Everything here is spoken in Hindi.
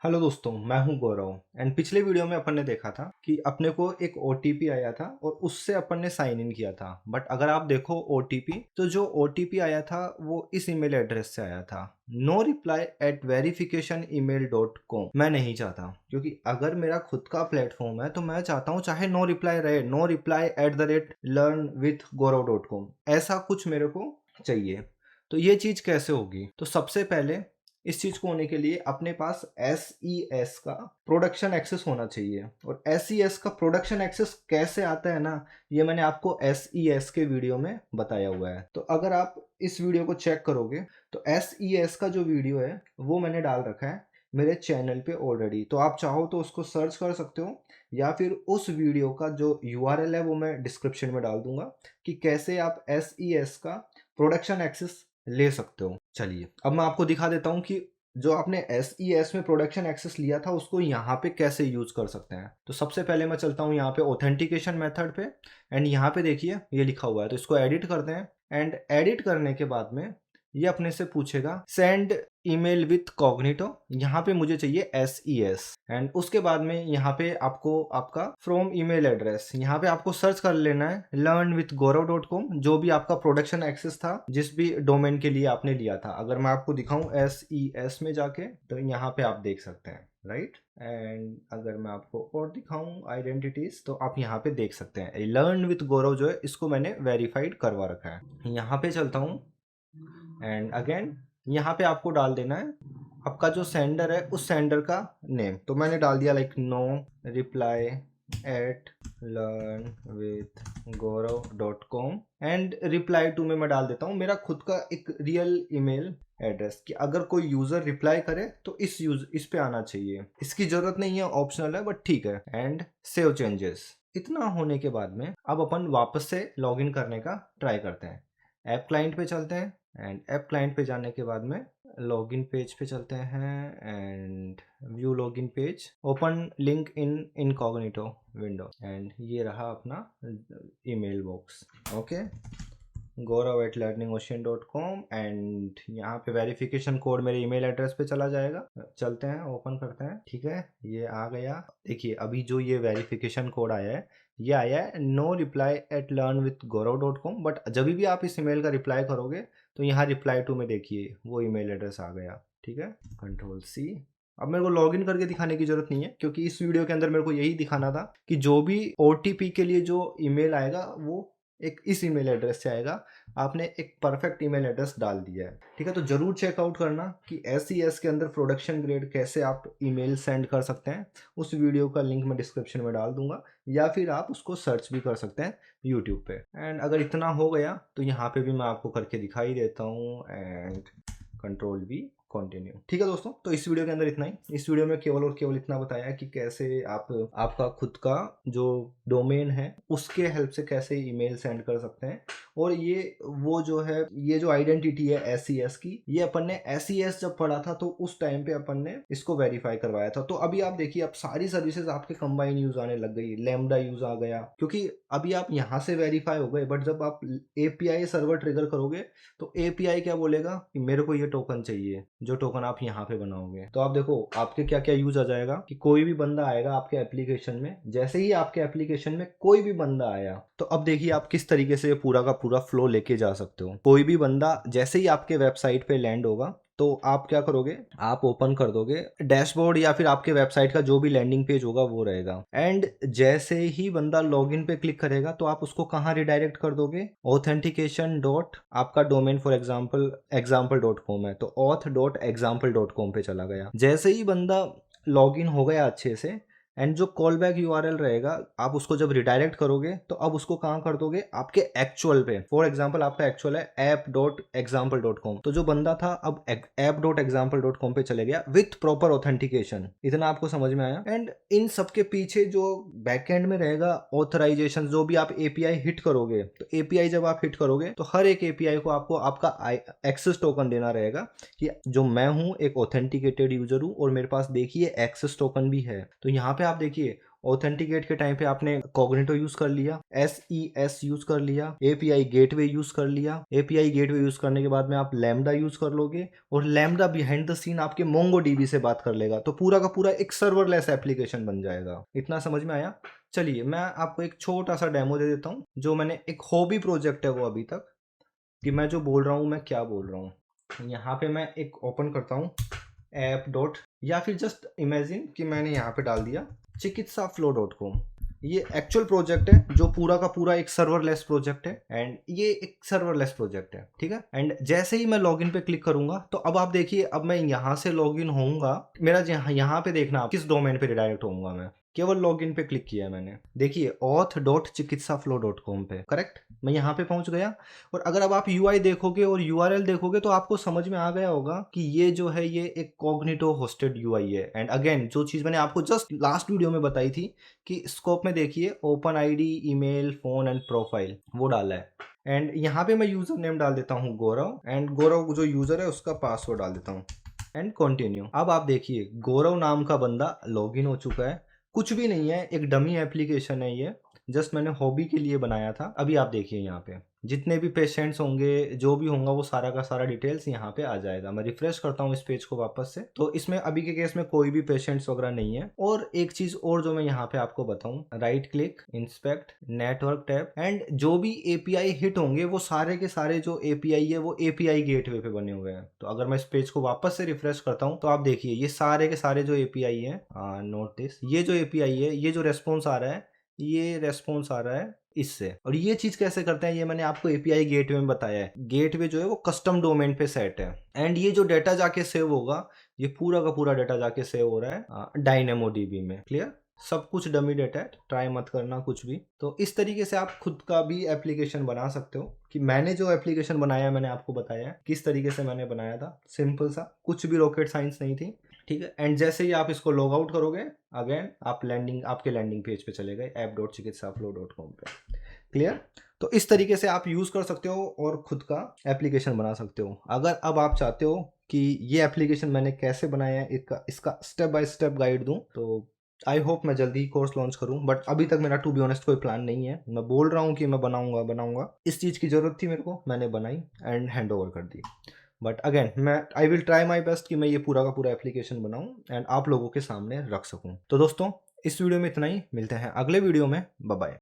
हेलो दोस्तों, मैं हूं गौरव एंड पिछले वीडियो में अपन ने देखा था कि अपने को एक ओटीपी आया था और उससे अपन ने साइन इन किया था। बट अगर आप देखो ओटीपी, तो जो ओटीपी आया था वो इस ईमेल एड्रेस से आया था, no reply@verification email.com। मैं नहीं चाहता, क्योंकि अगर मेरा खुद का प्लेटफॉर्म है तो मैं चाहता हूँ चाहे नो रिप्लाई रहे, no reply@learnwithgaurav.com, ऐसा कुछ मेरे को चाहिए। तो ये चीज़ कैसे होगी? तो सबसे पहले इस चीज को होने के लिए अपने पास SES का प्रोडक्शन एक्सेस होना चाहिए। और SES का प्रोडक्शन एक्सेस कैसे आता है ना, ये मैंने आपको SES के वीडियो में बताया हुआ है। तो अगर आप इस वीडियो को चेक करोगे तो SES का जो वीडियो है वो मैंने डाल रखा है मेरे चैनल पे ऑलरेडी। तो आप चाहो तो उसको सर्च कर सकते हो, या फिर उस वीडियो का जो URL है वो मैं डिस्क्रिप्शन में डाल दूंगा कि कैसे आप SES का प्रोडक्शन एक्सेस ले सकते हो। चलिए अब मैं आपको दिखा देता हूँ कि जो आपने SES में प्रोडक्शन एक्सेस लिया था उसको यहाँ पे कैसे यूज कर सकते हैं। तो सबसे पहले मैं चलता हूँ यहाँ पे ऑथेंटिकेशन मेथड पे एंड यहाँ पे देखिए ये लिखा हुआ है, तो इसको एडिट करते हैं। एंड एडिट करने के बाद में ये अपने से पूछेगा सेंड ईमेल विथ कॉग्निटो, यहाँ पे मुझे चाहिए SES। एंड उसके बाद में यहाँ पे आपको आपका फ्रॉम ईमेल एड्रेस, यहाँ पे आपको सर्च कर लेना है learnwithgaurav.com, जो भी आपका प्रोडक्शन एक्सेस था जिस भी डोमेन के लिए आपने लिया था। अगर मैं आपको दिखाऊं SES में जाके, तो यहाँ पे आप देख सकते हैं, राइट। एंड अगर मैं आपको और दिखाऊं आइडेंटिटीज, तो आप यहाँ पे देख सकते हैं लर्न विथ गौरव जो है इसको मैंने वेरीफाइड करवा रखा है। यहाँ पे चलता हूँ एंड अगेन यहाँ पे आपको डाल देना है आपका जो सेंडर है उस सेंडर का नेम। तो मैंने डाल दिया like no reply at learnwithgaurav.com and reply to में मैं डाल देता हूँ मेरा खुद का एक रियल ईमेल एड्रेस कि अगर कोई यूजर रिप्लाई करे तो इस पे आना चाहिए। इसकी जरूरत नहीं है, ऑप्शनल है, बट ठीक है। And save changes. इतना होने के बाद में अब अपन वापस से लॉगिन करने का ट्राई करते हैं। ऐप क्लाइंट पे चलते हैं एंड ऐप क्लाइंट पे जाने के बाद में लॉगिन पेज पे चलते हैं and view login page, open link in incognito window and ये रहा अपना email box. Okay, gaurav@learningocean.com and यहाँ पे वेरिफिकेशन कोड मेरे ईमेल एड्रेस पे चला जाएगा। चलते हैं, ओपन करते हैं। ठीक है, ये आ गया। देखिए अभी जो ये वेरिफिकेशन कोड आया है ये आया है no reply@learnwithgaurav.com, बट जब भी आप इस ईमेल का रिप्लाई करोगे तो यहाँ रिप्लाई टू में देखिए वो ईमेल एड्रेस आ गया। ठीक है, Ctrl+C। अब मेरे को लॉगिन करके दिखाने की जरूरत नहीं है, क्योंकि इस वीडियो के अंदर मेरे को यही दिखाना था कि जो भी OTP के लिए जो ईमेल आएगा वो एक इस ईमेल एड्रेस से आएगा। आपने एक परफेक्ट ईमेल एड्रेस डाल दिया है। ठीक है, तो जरूर चेकआउट करना कि SES के अंदर प्रोडक्शन ग्रेड कैसे आप ईमेल सेंड कर सकते हैं। उस वीडियो का लिंक मैं डिस्क्रिप्शन में डाल दूंगा, या फिर आप उसको सर्च भी कर सकते हैं यूट्यूब पे। एंड अगर इतना हो गया तो यहाँ पे भी मैं आपको करके दिखाई देता हूँ एंड Ctrl+V कंटिन्यू। ठीक है दोस्तों, तो इस वीडियो के अंदर इतना ही। इस वीडियो में केवल और केवल इतना बताया कि कैसे आप आपका खुद का जो डोमेन है उसके हेल्प से कैसे ईमेल सेंड कर सकते हैं। और ये वो जो है, ये जो आइडेंटिटी है SES की, ये अपन ने SES जब पढ़ा था तो उस टाइम पे अपन ने इसको वेरीफाई करवाया था। तो अभी आप देखिए अब सारी सर्विसेज आपके कंबाइन यूज आने लग गई, लैम्डा यूज आ गया, क्योंकि अभी आप यहाँ से वेरीफाई हो गए। बट जब आप API सर्वर ट्रिगर करोगे तो API क्या बोलेगा कि मेरे को ये टोकन चाहिए, जो टोकन आप यहाँ पे बनाओगे। तो आप देखो आपके क्या क्या यूज आ जाएगा कि कोई भी बंदा आएगा आपके एप्लीकेशन में, जैसे ही आपके एप्लीकेशन में कोई भी बंदा आया तो अब देखिए आप किस तरीके से पूरा का पूरा फ्लो लेके जा सकते हो। कोई भी बंदा जैसे ही आपके वेबसाइट पे लैंड होगा तो आप क्या करोगे, आप ओपन कर दोगे डैशबोर्ड, या फिर आपके वेबसाइट का जो भी लैंडिंग पेज होगा वो रहेगा। एंड जैसे ही बंदा लॉगिन पे क्लिक करेगा तो आप उसको कहाँ रिडायरेक्ट कर दोगे, ऑथेंटिकेशन डॉट आपका डोमेन फॉर एग्जाम्पल.com है तो auth.example.com पे चला गया। जैसे ही बंदा लॉगिन हो गया अच्छे से, एंड जो कॉल बैक URL रहेगा आप उसको जब रिडायरेक्ट करोगे तो अब उसको कहाँ कर दोगे, आपके एक्चुअल पे। फॉर एग्जांपल आपका एक्चुअल है app.example.com, तो जो बंदा था अब app.example.com पे चले गया विथ प्रॉपर ऑथेंटिकेशन। इतना आपको समझ में आया। एंड इन सबके पीछे जो बैकएंड में रहेगा ऑथराइजेशन, जो भी आप API हिट करोगे, तो API जब आप हिट करोगे तो हर एक API को आपको आपका एक्सेस टोकन देना रहेगा कि जो मैं हूं एक ऑथेंटिकेटेड यूजर हूं और मेरे पास देखिए एक्सेस टोकन भी है। तो यहाँ पे आप देखिए ऑथेंटिकेट के टाइम पे आपने कॉग्निटो यूज कर लिया, SES यूज कर लिया, API गेटवे यूज कर लिया। API गेटवे यूज करने के बाद में आप लैम्डा यूज कर लोगे और लैम्डा बिहाइंड द सीन आपके मोंगोडीबी से बात कर लेगा, तो पूरा का पूरा एक सर्वरलेस एप्लीकेशन बन जाएगा। इतना समझ में आया? चलिए मैं आपको एक छोटा सा डेमो दे देता हूँ, जो मैंने एक हॉबी प्रोजेक्ट है वो अभी तक, कि मैं जो बोल रहा हूँ मैं क्या बोल रहा हूँ। यहाँ पे मैं एक ओपन करता हूँ ऐप डॉट, या फिर जस्ट इमेजिन कि मैंने यहाँ पे डाल दिया chikitsaflow.com। ये एक्चुअल प्रोजेक्ट है जो पूरा का पूरा एक सर्वरलेस प्रोजेक्ट है, एंड ये एक सर्वरलेस प्रोजेक्ट है, ठीक है। एंड जैसे ही मैं लॉगिन पे क्लिक करूंगा तो अब आप देखिए, अब मैं यहाँ से लॉगिन होऊंगा, मेरा यहाँ पे देखना आप किस डोमेन पे रिडायरेक्ट होऊंगा। मैं केवल लॉगिन पे क्लिक किया है मैंने, देखिए auth.chikitsaflow.com पे, करेक्ट, मैं यहाँ पे पहुंच गया। और अगर अब आप UI देखोगे और URL देखोगे तो आपको समझ में आ गया होगा कि ये जो है ये एक कॉग्निटो होस्टेड UI है। एंड अगेन जो चीज़ मैंने आपको जस्ट लास्ट वीडियो में बताई थी कि स्कोप में देखिए open ID, email, phone and profile, वो डाला है। एंड यहाँ पे मैं यूजर नेम डाल देता हूँ गौरव, एंड गौरव जो यूजर है उसका पासवर्ड डाल देता हूँ एंड कंटिन्यू। अब आप देखिए गौरव नाम का बंदा लॉगिन हो चुका है। कुछ भी नहीं है, एक डमी एप्लीकेशन है ये, जस्ट मैंने हॉबी के लिए बनाया था। अभी आप देखिए यहाँ पे जितने भी पेशेंट्स होंगे, जो भी होगा, वो सारा का सारा डिटेल्स यहाँ पे आ जाएगा। मैं रिफ्रेश करता हूँ इस पेज को वापस से, तो इसमें अभी के केस में कोई भी पेशेंट्स वगैरह नहीं है। और एक चीज और जो मैं यहाँ पे आपको बताऊँ, right click, inspect network tab, and जो भी API हिट होंगे वो सारे के सारे जो API है वो API गेटवे पे बने हुए हैं। तो अगर मैं इस पेज को वापस से रिफ्रेश करता हूँ तो आप देखिए ये सारे के सारे जो API है, नोट दिस, ये जो API है, ये जो रेस्पॉन्स आ रहा है, ये रेस्पॉन्स आ रहा है इससे। और ये चीज कैसे करते हैं ये मैंने आपको API गेटवे में बताया है। गेटवे जो है वो कस्टम डोमेन पे सेट है, एंड ये जो डाटा जाके सेव होगा, ये पूरा का पूरा डाटा जाके सेव हो रहा है DynamoDB में। क्लियर? सब कुछ डमी डाटा है, ट्राई मत करना कुछ भी। तो इस तरीके से आप खुद का भी एप्लीकेशन बना सकते हो। कि मैंने जो एप्लीकेशन बनाया मैंने आपको बताया है किस तरीके से मैंने बनाया था, सिंपल सा, कुछ भी रॉकेट साइंस नहीं थी, ठीक है। एंड जैसे ही आप इसको लॉग आउट करोगे, अगेन आप आपके लैंडिंग पेज पे चले गए app.chikitsaflow.com पे। क्लियर? तो इस तरीके से आप यूज कर सकते हो और खुद का एप्लीकेशन बना सकते हो। अगर अब आप चाहते हो कि ये एप्लीकेशन मैंने कैसे बनाया है इसका स्टेप बाय स्टेप गाइड दूं, तो आई होप मैं जल्दी ही कोर्स लॉन्च करूं। बट अभी तक मेरा टू बी ऑनेस्ट कोई प्लान नहीं है। मैं बोल रहा हूं कि मैं बनाऊंगा, इस चीज़ की ज़रूरत थी मेरे को, मैंने बनाई एंड हैंड ओवर कर दी। बट अगेन मैं I will try my best कि मैं ये पूरा का पूरा एप्लीकेशन बनाऊं एंड आप लोगों के सामने रख सकूं। तो दोस्तों इस वीडियो में इतना ही, मिलते हैं अगले वीडियो में, बाय बाय।